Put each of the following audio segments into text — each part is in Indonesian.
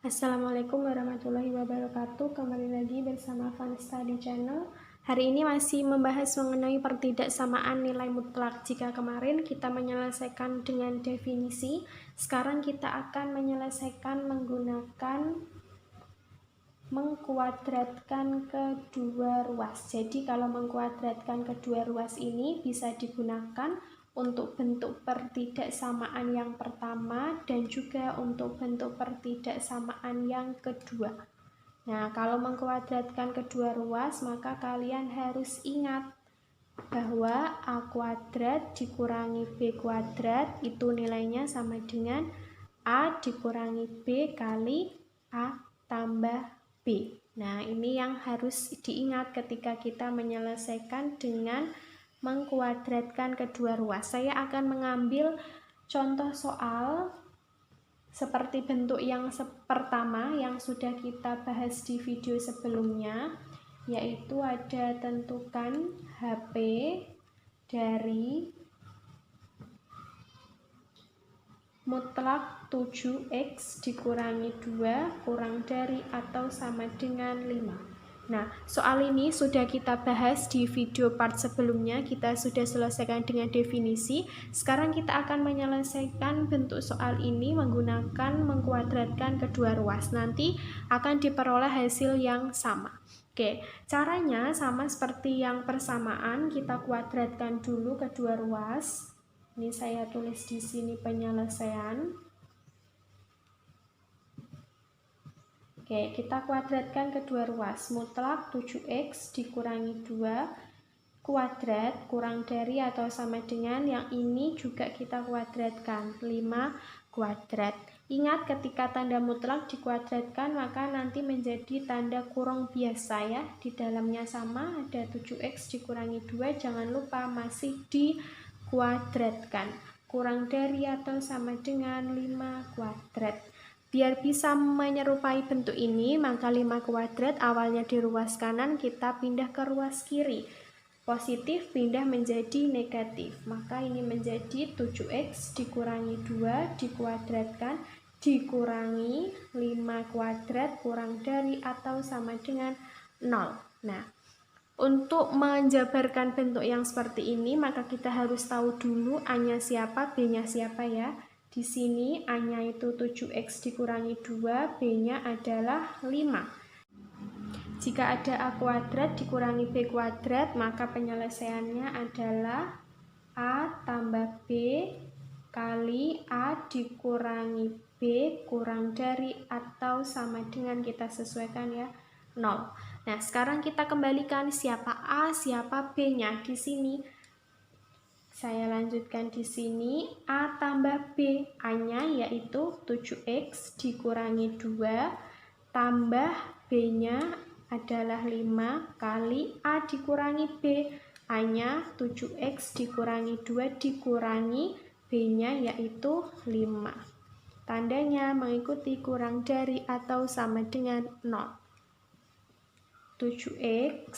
Assalamualaikum warahmatullahi wabarakatuh. Kembali lagi bersama Fun Study Channel. Hari ini masih membahas mengenai pertidaksamaan nilai mutlak. Jika kemarin kita menyelesaikan dengan definisi, sekarang kita akan menyelesaikan menggunakan mengkuadratkan kedua ruas. Jadi kalau mengkuadratkan kedua ruas ini bisa digunakan untuk bentuk pertidaksamaan yang pertama dan juga untuk bentuk pertidaksamaan yang kedua. Nah, kalau mengkuadratkan kedua ruas, maka kalian harus ingat bahwa A kuadrat dikurangi B kuadrat itu nilainya sama dengan A dikurangi B kali A tambah B. Nah, ini yang harus diingat ketika kita menyelesaikan dengan mengkuadratkan kedua ruas. Saya akan mengambil contoh soal seperti bentuk yang pertama yang sudah kita bahas di video sebelumnya, yaitu ada tentukan HP dari mutlak 7x dikurangi 2 kurang dari atau sama dengan 5. Nah, soal ini sudah kita bahas di video part sebelumnya, kita sudah selesaikan dengan definisi. Sekarang kita akan menyelesaikan bentuk soal ini menggunakan mengkuadratkan kedua ruas. Nanti akan diperoleh hasil yang sama. Oke, caranya sama seperti yang persamaan, kita kuadratkan dulu kedua ruas. Ini saya tulis di sini penyelesaian. Oke, kita kuadratkan kedua ruas. Mutlak 7x dikurangi 2 kuadrat kurang dari atau sama dengan yang ini juga kita kuadratkan 5 kuadrat. Ingat ketika tanda mutlak dikuadratkan maka nanti menjadi tanda kurung biasa ya. Di dalamnya sama ada 7x dikurangi 2, jangan lupa masih dikuadratkan. Kurang dari atau sama dengan 5 kuadrat. Biar bisa menyerupai bentuk ini, maka 5 kuadrat awalnya di ruas kanan, kita pindah ke ruas kiri. Positif pindah menjadi negatif. Maka ini menjadi 7x dikurangi 2 dikuadratkan, dikurangi 5 kuadrat kurang dari atau sama dengan 0. Nah, untuk menjabarkan bentuk yang seperti ini, maka kita harus tahu dulu A-nya siapa, B-nya siapa ya. Di sini A-nya itu 7x dikurangi 2, B-nya adalah 5. Jika ada A kuadrat dikurangi B kuadrat, maka penyelesaiannya adalah A tambah B kali A dikurangi B kurang dari atau sama dengan, kita sesuaikan ya, 0. Nah, sekarang kita kembalikan siapa A, siapa B-nya. Di sini saya lanjutkan di sini A tambah B, A-nya yaitu 7x dikurangi 2 tambah B-nya adalah 5 kali A dikurangi B, A-nya 7x dikurangi 2 dikurangi B-nya yaitu 5. Tandanya mengikuti kurang dari atau sama dengan 0. 7x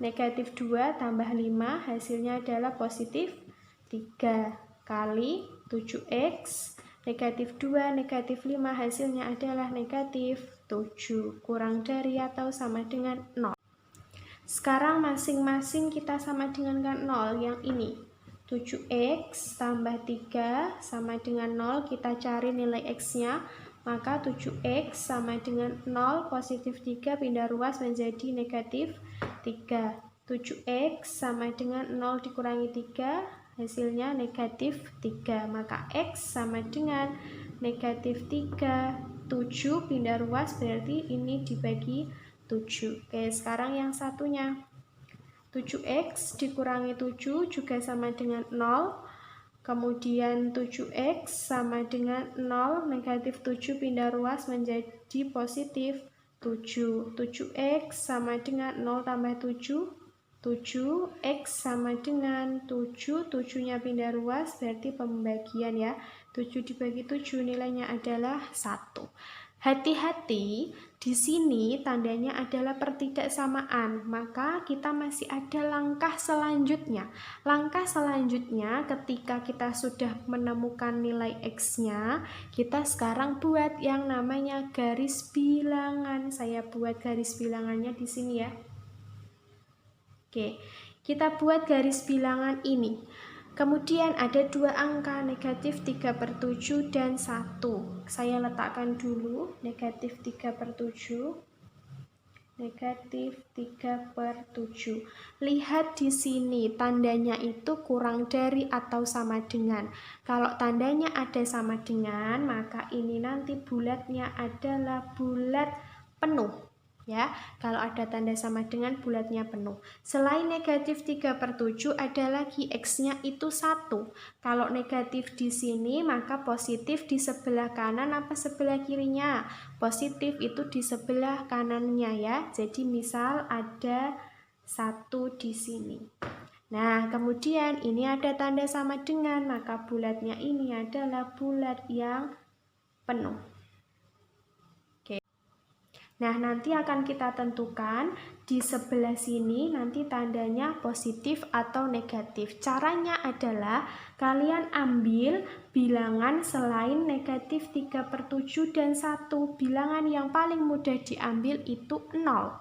negatif 2 tambah 5 hasilnya adalah positif 3 kali 7x negatif 2 negatif 5 hasilnya adalah negatif 7 kurang dari atau sama dengan 0. Sekarang masing-masing kita sama dengan 0. Yang ini 7x tambah 3 sama dengan 0, kita cari nilai x-nya. Maka 7x sama dengan 0, positif 3 pindah ruas menjadi negatif 3. 7x sama dengan 0 dikurangi 3, hasilnya negatif 3. Maka x sama dengan negatif 3. 7 pindah ruas berarti ini dibagi 7. Oke, sekarang yang satunya. 7x dikurangi 7 juga sama dengan 0. Kemudian 7x sama dengan 0, negatif 7 pindah ruas menjadi positif 7. 7x sama dengan 0 tambah 7, 7x sama dengan 7, 7-nya pindah ruas berarti pembagian ya. 7 dibagi 7 nilainya adalah 1. Hati-hati, di sini tandanya adalah pertidaksamaan, maka kita masih ada langkah selanjutnya. Langkah selanjutnya ketika kita sudah menemukan nilai X-nya, kita sekarang buat yang namanya garis bilangan. Saya buat garis bilangannya di sini ya. Oke, kita buat garis bilangan ini. Kemudian ada dua angka, negatif 3/7 dan 1. Saya letakkan dulu negatif 3/7, negatif 3/7. Lihat di sini tandanya itu kurang dari atau sama dengan. Kalau tandanya ada sama dengan, maka ini nanti bulatnya adalah bulat penuh. Ya, kalau ada tanda sama dengan bulatnya penuh. Selain negatif 3/7 ada lagi X-nya itu 1. Kalau negatif di sini maka positif di sebelah kanan apa sebelah kirinya? Positif itu di sebelah kanannya ya. Jadi misal ada 1 di sini. Nah, kemudian ini ada tanda sama dengan, maka bulatnya ini adalah bulat yang penuh. Nah, nanti akan kita tentukan di sebelah sini nanti tandanya positif atau negatif. Caranya adalah kalian ambil bilangan selain negatif 3/7 dan 1. Bilangan yang paling mudah diambil itu 0.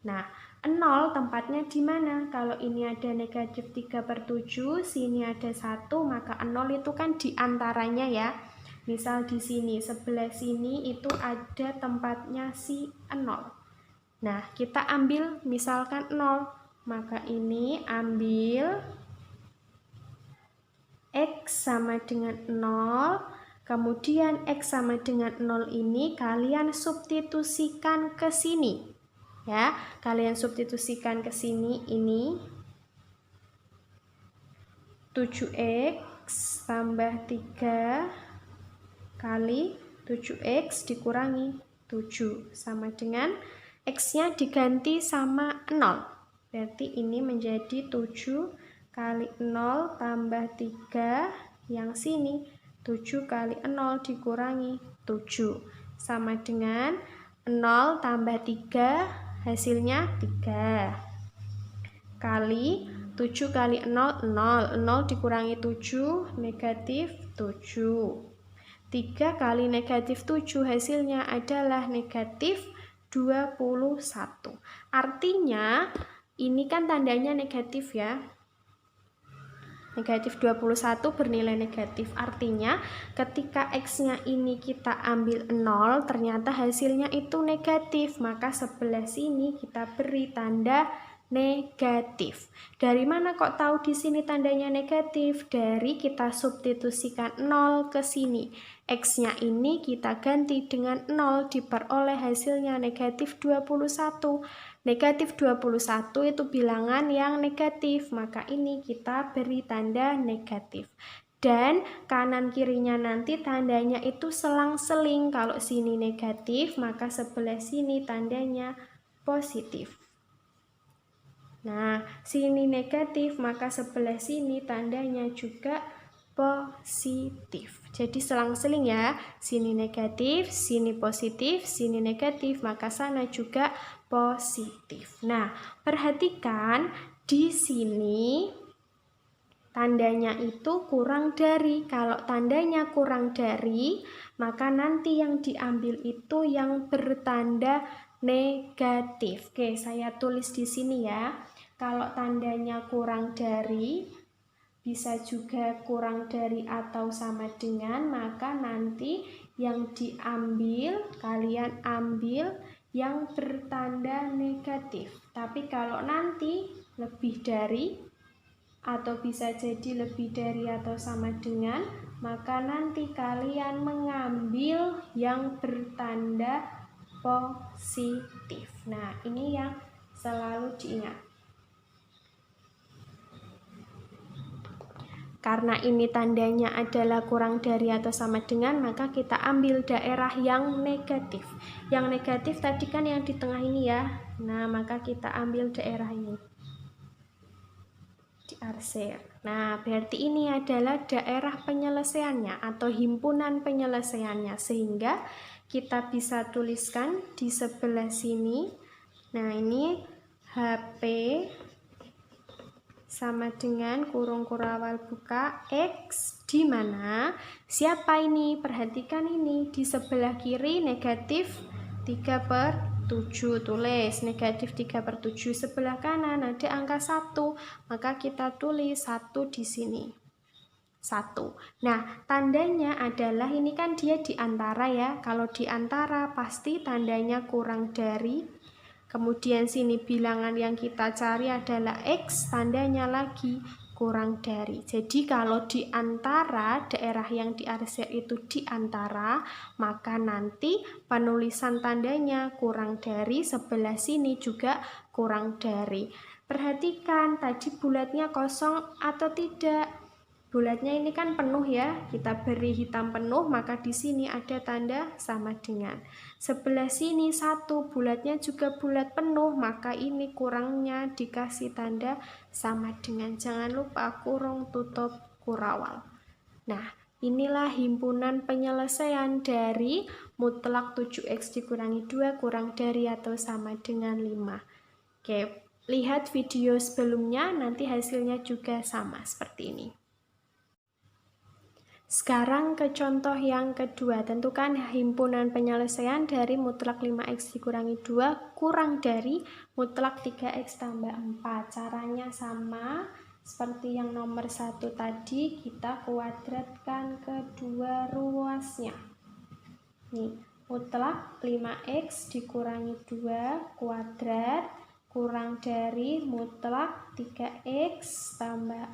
Nah, 0 tempatnya di mana? Kalau ini ada negatif 3/7, sini ada 1, maka 0 itu kan di antaranya ya. Misal di sini, sebelah sini itu ada tempatnya si 0. Nah, kita ambil misalkan 0. Maka ini ambil X sama dengan 0. Kemudian X sama dengan 0 ini kalian substitusikan ke sini. Ya, kalian substitusikan ke sini ini 7X tambah 3 kali 7X dikurangi 7 sama dengan X-nya diganti sama 0. Berarti ini menjadi 7 kali 0 tambah 3, yang sini 7 kali 0 dikurangi 7 sama dengan 0 tambah 3, hasilnya 3 kali 7 kali 0, 0 dikurangi 7, negatif 7. 3 kali negatif 7 hasilnya adalah negatif 21. Artinya ini kan tandanya negatif ya. Negatif 21 bernilai negatif. Artinya ketika X-nya ini kita ambil 0, ternyata hasilnya itu negatif. Maka sebelah sini kita beri tanda negatif. Dari mana kok tahu di sini tandanya negatif? Dari kita substitusikan 0 ke sini. X-nya ini kita ganti dengan 0, diperoleh hasilnya negatif 21. Negatif 21 itu bilangan yang negatif, maka ini kita beri tanda negatif. Dan kanan kirinya nanti tandanya itu selang-seling. Kalau sini negatif, maka sebelah sini tandanya positif. Nah, sini negatif, maka sebelah sini tandanya juga positif. Jadi selang-seling ya, sini negatif, sini positif, sini negatif, maka sana juga positif. Nah, perhatikan di sini tandanya itu kurang dari. Kalau tandanya kurang dari, maka nanti yang diambil itu yang bertanda negatif. Oke, saya tulis di sini ya. Kalau tandanya kurang dari, bisa juga kurang dari atau sama dengan, maka nanti yang diambil, kalian ambil yang bertanda negatif. Tapi kalau nanti lebih dari, atau bisa jadi lebih dari atau sama dengan, maka nanti kalian mengambil yang bertanda positif. Nah, ini yang selalu diingat. Karena ini tandanya adalah kurang dari atau sama dengan, maka kita ambil daerah yang negatif. Yang negatif tadi kan yang di tengah ini ya. Nah, maka kita ambil daerah ini. diarsir. Nah, berarti ini adalah daerah penyelesaiannya atau himpunan penyelesaiannya, sehingga kita bisa tuliskan di sebelah sini. Nah, ini HP sama dengan kurung kurawal buka X, di mana siapa ini? Perhatikan ini, di sebelah kiri negatif 3/7, tulis negatif 3/7. Sebelah kanan ada angka 1, maka kita tulis 1 di sini. 1. Nah, tandanya adalah ini kan dia di antara ya. Kalau di antara pasti tandanya kurang dari. Kemudian sini bilangan yang kita cari adalah X, tandanya lagi kurang dari. Jadi kalau di antara daerah yang diarsir itu di antara, maka nanti penulisan tandanya kurang dari, sebelah sini juga kurang dari. Perhatikan tadi bulatnya kosong atau tidak. Bulatnya ini kan penuh ya, kita beri hitam penuh, maka di sini ada tanda sama dengan. Sebelah sini 1, bulatnya juga bulat penuh, maka ini kurangnya dikasih tanda sama dengan. Jangan lupa kurung tutup kurawal. Nah, inilah himpunan penyelesaian dari mutlak 7X dikurangi 2 kurang dari atau sama dengan 5. Oke, lihat video sebelumnya, nanti hasilnya juga sama seperti ini. Sekarang ke contoh yang kedua, tentukan himpunan penyelesaian dari mutlak 5X dikurangi 2 kurang dari mutlak 3X tambah 4. Caranya sama seperti yang nomor 1 tadi, kita kuadratkan kedua ruasnya. Nih, mutlak 5X dikurangi 2 kuadrat kurang dari mutlak 3X tambah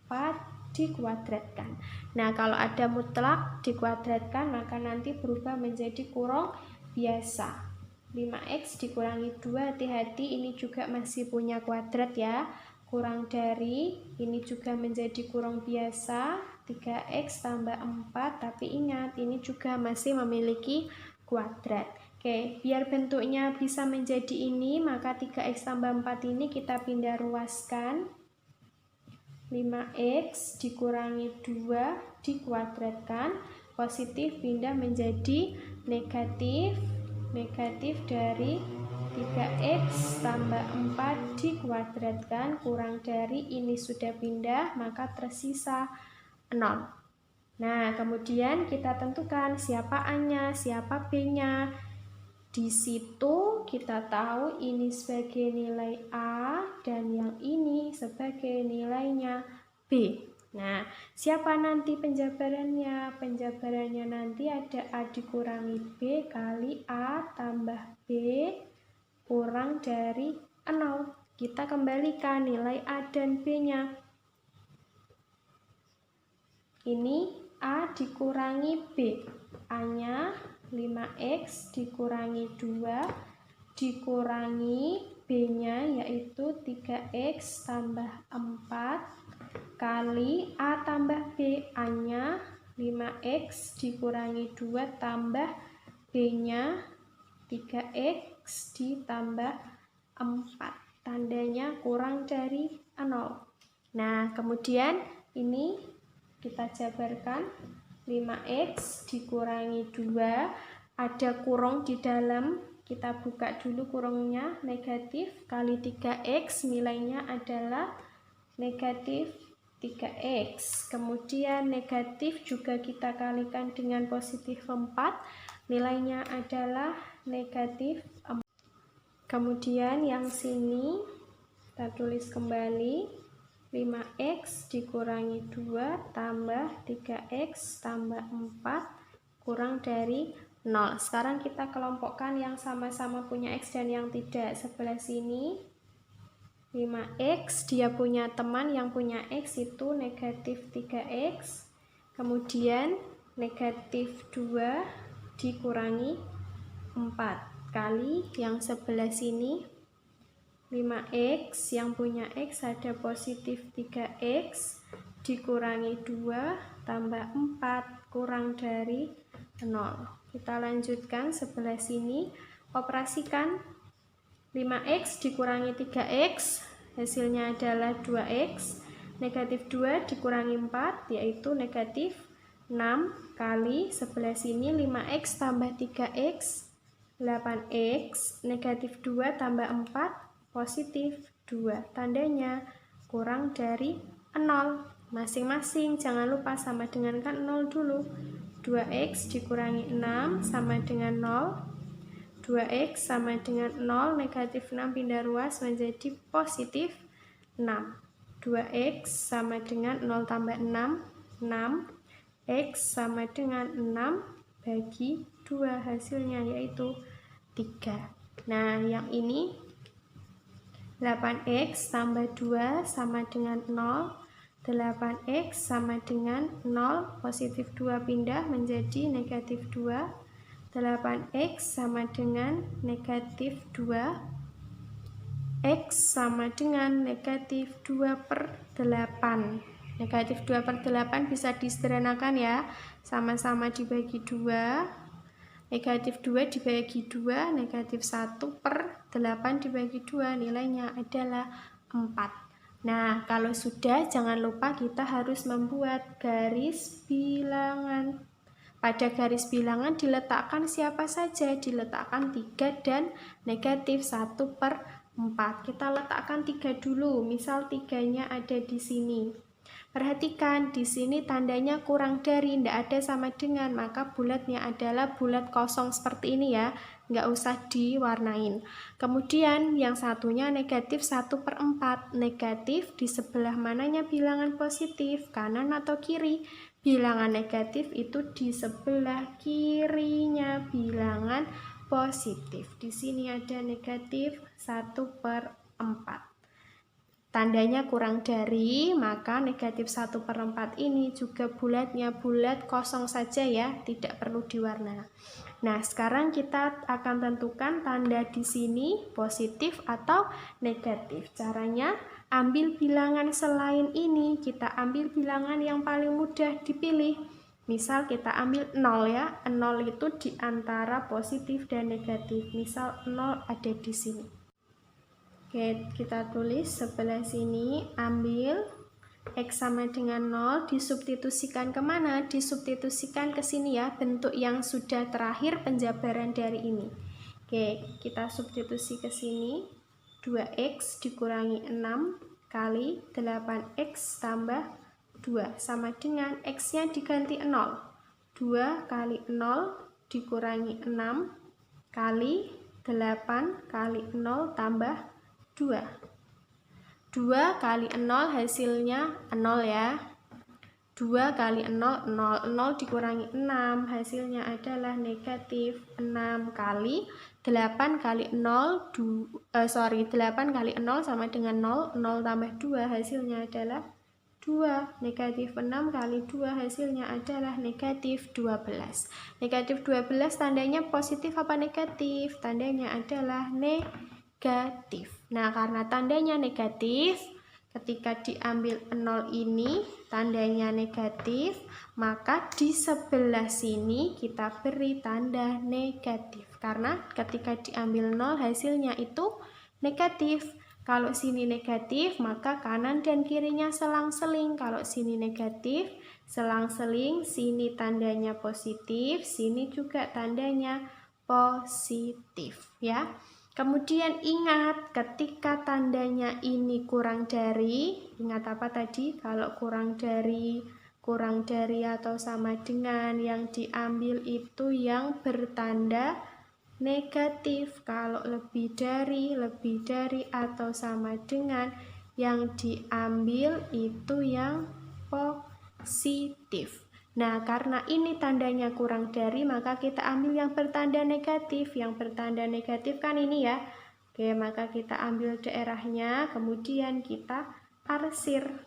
4 dikuadratkan. Nah, kalau ada mutlak dikuadratkan, maka nanti berubah menjadi kurung biasa. 5X dikurangi 2, hati-hati ini juga masih punya kuadrat ya. Kurang dari, ini juga menjadi kurung biasa, 3X tambah 4, tapi ingat ini juga masih memiliki kuadrat. Oke, biar bentuknya bisa menjadi ini, maka 3X tambah 4 ini kita pindah ruaskan. 5X dikurangi 2 dikuadratkan, positif pindah menjadi negatif, negatif dari 3X tambah 4 dikuadratkan kurang dari, ini sudah pindah maka tersisa 0. Nah, kemudian kita tentukan siapa A-nya, siapa B-nya. Di situ kita tahu ini sebagai nilai A dan yang ini sebagai nilainya B. Nah, siapa nanti penjabarannya? Penjabarannya nanti ada A dikurangi B kali A tambah B kurang dari 0. Kita kembalikan nilai A dan B-nya. Ini A dikurangi B. A-nya 5X dikurangi 2 dikurangi B-nya yaitu 3X tambah 4 kali A tambah B. A-nya 5X dikurangi 2 tambah B-nya 3X ditambah 4. Tandanya kurang dari 0. Nah, kemudian ini kita jabarkan. 5X dikurangi 2, ada kurung di dalam, kita buka dulu kurungnya, negatif kali 3X, nilainya adalah negatif 3X. Kemudian negatif juga kita kalikan dengan positif 4, nilainya adalah negatif 4. Kemudian yang sini kita tulis kembali, 5X dikurangi 2 tambah 3X tambah 4 kurang dari 0. Sekarang kita kelompokkan yang sama-sama punya X dan yang tidak. Sebelah sini 5X, dia punya teman yang punya X itu negatif 3X. Kemudian negatif 2 dikurangi 4 kali yang sebelah sini 5X, yang punya X ada positif 3X dikurangi 2 tambah 4 kurang dari 0. Kita lanjutkan sebelah sini, operasikan 5X dikurangi 3X, hasilnya adalah 2X. Negatif 2 dikurangi 4 yaitu negatif 6 kali sebelah sini 5x tambah 3x 8x, negatif 2 tambah 4 positif 2, tandanya kurang dari 0 masing-masing. Jangan lupa sama dengan kan 0 dulu. 2x dikurangi 6 sama dengan 0, 2x sama dengan 0, negatif 6 pindah ruas menjadi positif 6. 2x sama dengan 0 tambah 6, 6. X sama dengan 6 bagi 2, hasilnya yaitu 3. Nah, yang ini 8x tambah 2 sama dengan 0. 8x sama dengan 0, positif 2 pindah menjadi negatif 2. 8x sama dengan negatif 2, x sama dengan negatif 2/8. Negatif 2/8 bisa disederhanakan ya, sama-sama dibagi 2, negatif 2 dibagi 2, negatif 1/8 dibagi 2, nilainya adalah 4. Nah, kalau sudah, jangan lupa kita harus membuat garis bilangan. Pada garis bilangan diletakkan siapa saja, diletakkan 3 dan negatif 1/4. Kita letakkan 3 dulu, misal 3-nya ada di sini. Perhatikan, di sini tandanya kurang dari, tidak ada sama dengan, maka bulatnya adalah bulat kosong seperti ini ya, nggak usah diwarnain. Kemudian yang satunya negatif 1/4, negatif di sebelah mananya bilangan positif, kanan atau kiri? Bilangan negatif itu di sebelah kirinya bilangan positif. Di sini ada negatif 1/4. Tandanya kurang dari, maka negatif 1/4 ini juga bulatnya bulat kosong saja ya, tidak perlu diwarna. Nah, sekarang kita akan tentukan tanda di sini positif atau negatif. Caranya, ambil bilangan selain ini, kita ambil bilangan yang paling mudah dipilih. Misal kita ambil 0 ya, 0 itu di antara positif dan negatif. Misal 0 ada di sini. Oke, kita tulis sebelah sini, ambil x sama dengan 0, disubstitusikan kemana? Disubstitusikan ke sini ya, bentuk yang sudah terakhir penjabaran dari ini. Oke, kita substitusi ke sini, 2x dikurangi 6 kali 8x tambah 2, sama dengan x-nya diganti 0. 2 kali 0 dikurangi 6 kali 8 kali 0 tambah 2. 2 kali 0 hasilnya 0 ya. 2 kali 0, 0. 0 dikurangi 6 hasilnya adalah negatif 6 kali 8 kali 0, 8 kali 0 sama dengan 0, 0 tambah 2 hasilnya adalah 2. Negatif 6 kali 2 hasilnya adalah negatif 12. Negatif 12 tandanya positif apa negatif? Tandanya adalah negatif. Nah, karena tandanya negatif, ketika diambil 0 ini tandanya negatif, maka di sebelah sini kita beri tanda negatif. Karena ketika diambil 0 hasilnya itu negatif. Kalau sini negatif, maka kanan dan kirinya selang-seling. Kalau sini negatif, selang-seling, sini tandanya positif, sini juga tandanya positif ya. Kemudian ingat, ketika tandanya ini kurang dari, ingat apa tadi? Kalau kurang dari atau sama dengan, yang diambil itu yang bertanda negatif. Kalau lebih dari atau sama dengan, yang diambil itu yang positif. Nah, karena ini tandanya kurang dari, maka kita ambil yang bertanda negatif. Yang bertanda negatif kan ini ya. Oke, maka kita ambil daerahnya, kemudian kita arsir.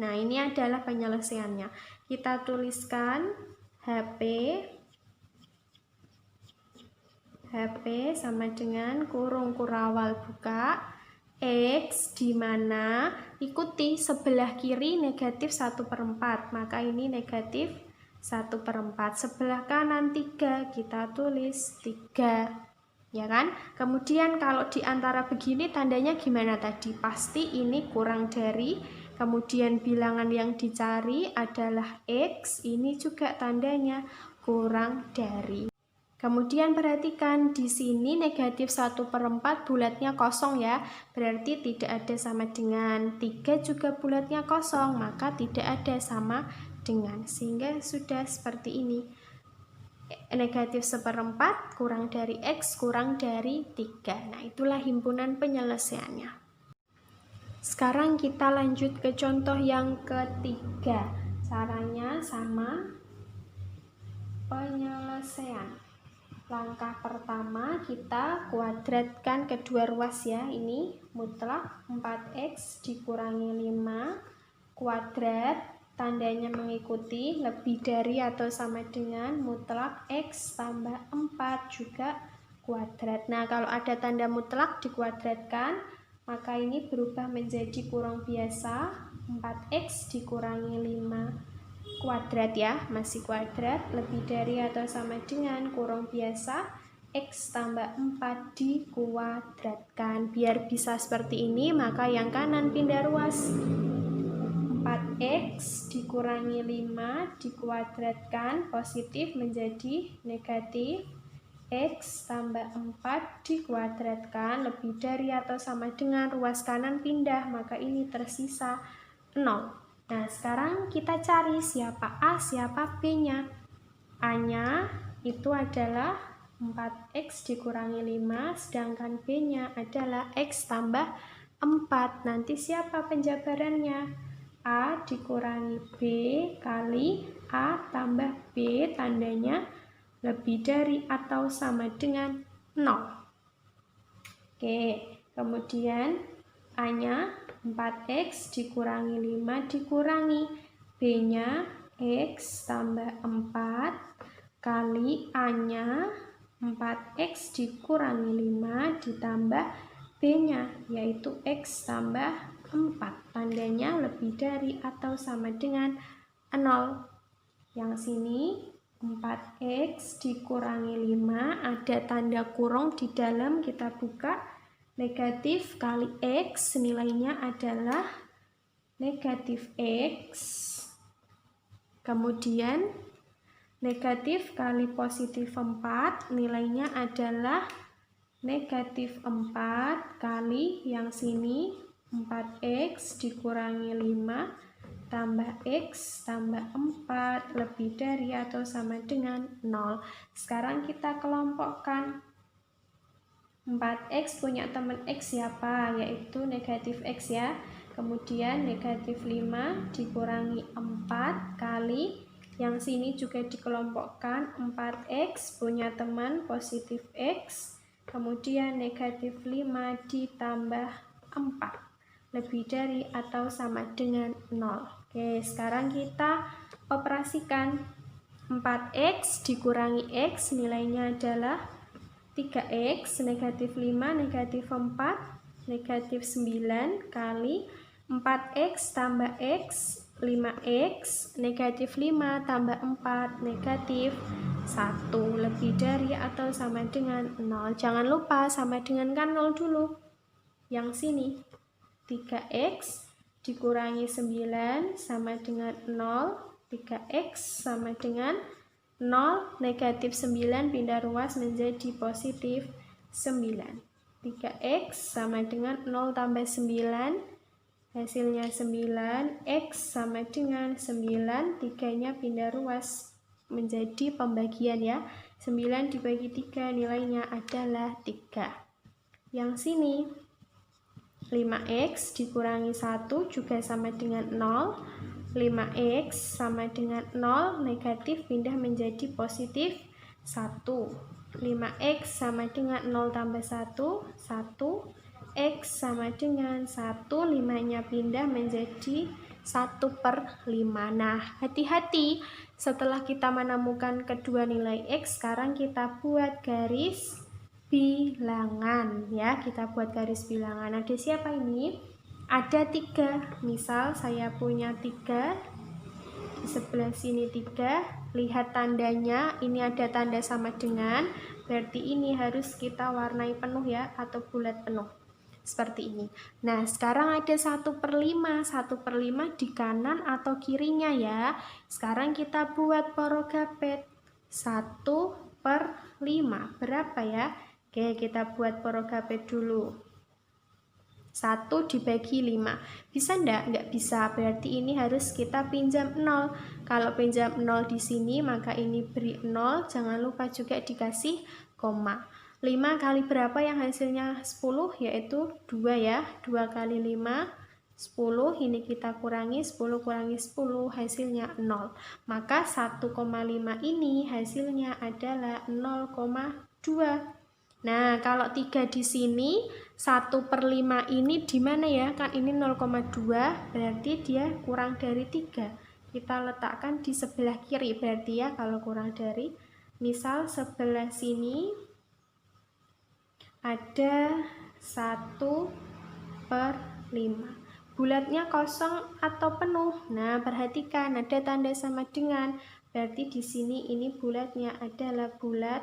Nah, ini adalah penyelesaiannya. Kita tuliskan HP sama dengan kurung kurawal buka, X di mana ikuti sebelah kiri negatif 1/4, maka ini negatif 1/4. Sebelah kanan 3, kita tulis 3 ya kan. Kemudian kalau di antara begini tandanya gimana tadi? Pasti ini kurang dari. Kemudian bilangan yang dicari adalah X, ini juga tandanya kurang dari. Kemudian perhatikan di sini negatif 1/4 bulatnya kosong ya, berarti tidak ada sama dengan. 3 juga bulatnya kosong, maka tidak ada sama dengan. Sehingga sudah seperti ini. Negatif 1/4 kurang dari X kurang dari 3. Nah, itulah himpunan penyelesaiannya. Sekarang kita lanjut ke contoh yang ketiga. Caranya sama, penyelesaian. Langkah pertama kita kuadratkan kedua ruas ya. Ini mutlak 4X dikurangi 5 kuadrat, tandanya mengikuti lebih dari atau sama dengan mutlak X tambah 4 juga kuadrat. Nah, kalau ada tanda mutlak dikuadratkan, maka ini berubah menjadi kurang biasa 4X dikurangi 5 kuadrat ya, masih kuadrat, lebih dari atau sama dengan kurang biasa X tambah 4 dikuadratkan. Biar bisa seperti ini, maka yang kanan pindah ruas. 4X dikurangi 5 dikuadratkan, positif menjadi negatif X tambah 4 dikuadratkan, lebih dari atau sama dengan ruas kanan pindah, maka ini tersisa 0. Nah, sekarang kita cari siapa A, siapa B-nya. A-nya itu adalah 4X dikurangi 5, sedangkan B-nya adalah X tambah 4. Nanti siapa penjabarannya? A dikurangi B kali A tambah B, tandanya lebih dari atau sama dengan 0. Oke, kemudian A-nya 4X dikurangi 5 dikurangi B-nya X tambah 4 kali A-nya 4X dikurangi 5 ditambah B-nya, yaitu X tambah 4. Tandanya lebih dari atau sama dengan 0. Yang sini 4X dikurangi 5, ada tanda kurung di dalam, kita buka. Negatif kali X nilainya adalah negatif X. Kemudian negatif kali positif 4 nilainya adalah negatif 4 kali yang sini 4X dikurangi 5 tambah X tambah 4 lebih dari atau sama dengan 0. Sekarang kita kelompokkan. 4X punya teman X siapa? Yaitu negatif X ya. Kemudian negatif 5 dikurangi 4 kali, yang sini juga dikelompokkan, 4X punya teman positif X. Kemudian negatif 5 ditambah 4 lebih dari atau sama dengan 0. Oke, sekarang kita operasikan. 4X dikurangi X nilainya adalah 3X, negatif 5, negatif 4, negatif 9 kali 4X tambah X, 5X, negatif 5 tambah 4, negatif 1, lebih dari atau sama dengan 0. Jangan lupa sama dengan kan 0 dulu. Yang sini 3X dikurangi 9 sama dengan 0, 3X sama dengan 0, negatif 9 pindah ruas menjadi positif 9. 3X sama dengan 0 tambah 9, hasilnya 9, X sama dengan 9, 3-nya pindah ruas menjadi pembagian ya. 9 dibagi 3 nilainya adalah 3. Yang sini 5X dikurangi 1 juga sama dengan 0. 5X sama dengan 0, negatif pindah menjadi positif 1. 5X sama dengan 0 tambah 1, 1. X sama dengan 1, 5-nya pindah menjadi 1/5. Nah, hati-hati, setelah kita menemukan kedua nilai X, sekarang kita buat garis bilangan ya. Kita buat garis bilangan. Ada siapa ini? Ada 3, misal saya punya 3, di sebelah sini 3, lihat tandanya, ini ada tanda sama dengan, berarti ini harus kita warnai penuh ya, atau bulat penuh. seperti ini. Nah, sekarang ada 1/5. 1/5 di kanan atau kirinya ya. Sekarang kita buat porogapet. 1/5 berapa ya? Oke, kita buat porogapet dulu. 1 dibagi 5. Bisa enggak? Enggak bisa. Berarti ini harus kita pinjam 0. Kalau pinjam 0 di sini, maka ini beri 0. Jangan lupa juga dikasih koma. 5 kali berapa yang hasilnya 10? Yaitu 2 ya. 2 kali 5, 10. Ini kita kurangi, 10 kurangi 10, hasilnya 0. Maka 1,5 ini hasilnya adalah 0,2. Nah, kalau 3 di sini, 1/5 ini di mana ya? Kan ini 0,2, berarti dia kurang dari 3. Kita letakkan di sebelah kiri, berarti ya kalau kurang dari. Misal sebelah sini ada 1/5. Bulatnya kosong atau penuh? Nah, perhatikan ada tanda sama dengan. Berarti di sini ini bulatnya adalah bulat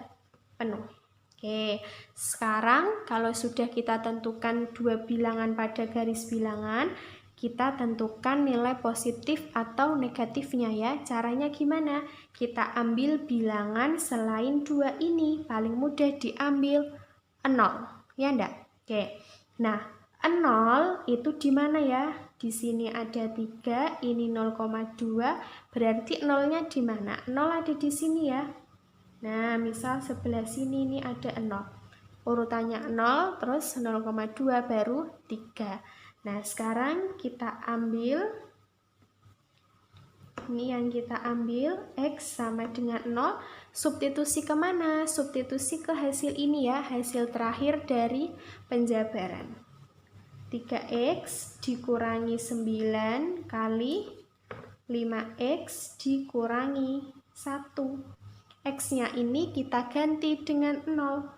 penuh. Oke, sekarang kalau sudah kita tentukan dua bilangan pada garis bilangan, kita tentukan nilai positif atau negatifnya ya. Caranya gimana? Kita ambil bilangan selain 2 ini. Paling mudah diambil 0, ya enggak? Oke, nah 0 itu di mana ya? Di sini ada 3, ini 0,2, berarti 0-nya di mana? 0 ada di sini ya. Nah, misal sebelah sini ini ada 0. Urutannya 0, terus 0,2 baru 3. Nah, sekarang kita ambil, ini yang kita ambil, X sama dengan 0. Substitusi kemana? Substitusi ke hasil ini ya, hasil terakhir dari penjabaran. 3X dikurangi 9 kali 5X dikurangi 1. X-nya ini kita ganti dengan 0.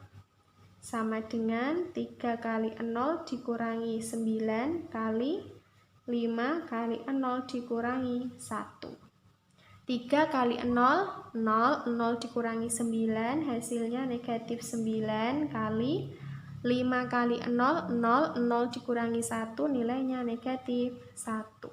Sama dengan 3 kali 0 dikurangi 9 kali 5 kali 0 dikurangi 1. 3 kali 0, 0, 0 dikurangi 9, hasilnya negatif 9 kali 5 kali 0, 0, 0 dikurangi 1, nilainya negatif 1.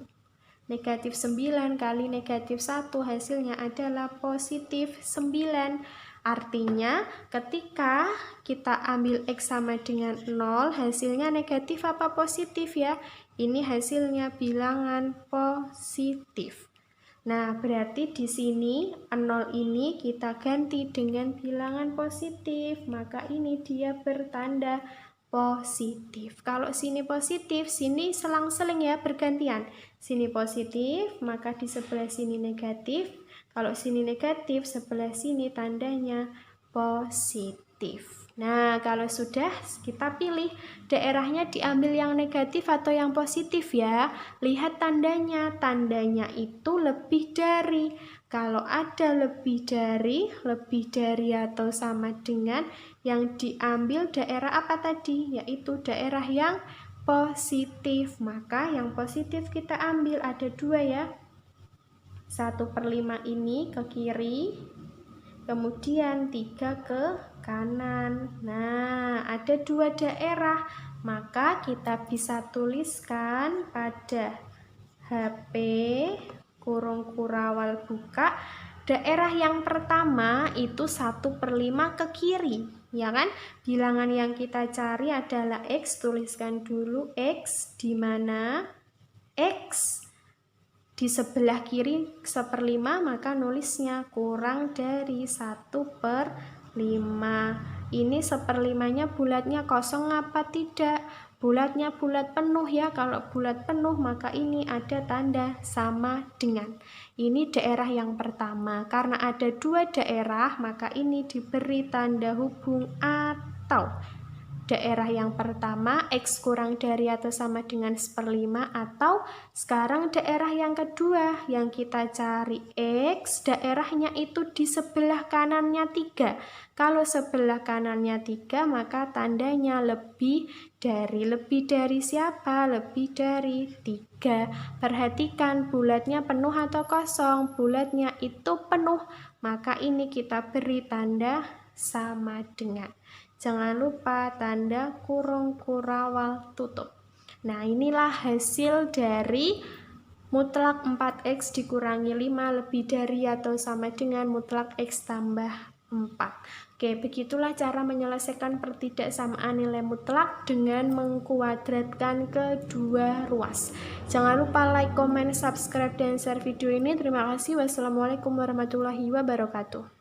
Negatif 9 kali negatif 1 hasilnya adalah positif 9. Artinya ketika kita ambil X sama dengan 0 hasilnya negatif apa positif ya? Ini hasilnya bilangan positif. Nah, berarti di sini 0 ini kita ganti dengan bilangan positif, maka ini dia bertanda positif. Kalau sini positif, sini selang-seling ya, bergantian. Sini positif, maka di sebelah sini negatif. Kalau sini negatif, sebelah sini tandanya positif. Nah, kalau sudah kita pilih daerahnya diambil yang negatif atau yang positif ya. Lihat tandanya, tandanya itu lebih dari. Kalau ada lebih dari atau sama dengan, yang diambil daerah apa tadi? Yaitu daerah yang positif. Maka yang positif kita ambil ada 2 ya. 1/5 ini ke kiri, kemudian 3 ke kanan. Nah, ada 2 daerah. Maka kita bisa tuliskan pada HP kurung kurawal buka, daerah yang pertama itu 1/5 ke kiri, ya kan? Bilangan yang kita cari adalah X, tuliskan dulu X, di mana X di sebelah kiri 1/5, maka nulisnya kurang dari 1/5. Ini 1/5-nya bulatnya kosong apa tidak? Bulatnya bulat penuh ya. Kalau bulat penuh maka ini ada tanda sama dengan. Ini daerah yang pertama. Karena ada 2 daerah maka ini diberi tanda hubung atau. Daerah yang pertama X kurang dari atau sama dengan 1/5, atau sekarang daerah yang kedua yang kita cari X, daerahnya itu di sebelah kanannya 3. Kalau sebelah kanannya 3 maka tandanya lebih dari. Lebih dari siapa? Lebih dari 3. Perhatikan bulatnya penuh atau kosong? Bulatnya itu penuh, maka ini kita beri tanda sama dengan. Jangan lupa tanda kurung kurawal tutup. Nah, inilah hasil dari mutlak 4x dikurangi 5 lebih dari atau sama dengan mutlak x tambah 4. Oke, begitulah cara menyelesaikan pertidaksamaan nilai mutlak dengan mengkuadratkan kedua ruas. Jangan lupa like, comment, subscribe, dan share video ini. Terima kasih. Wassalamualaikum warahmatullahi wabarakatuh.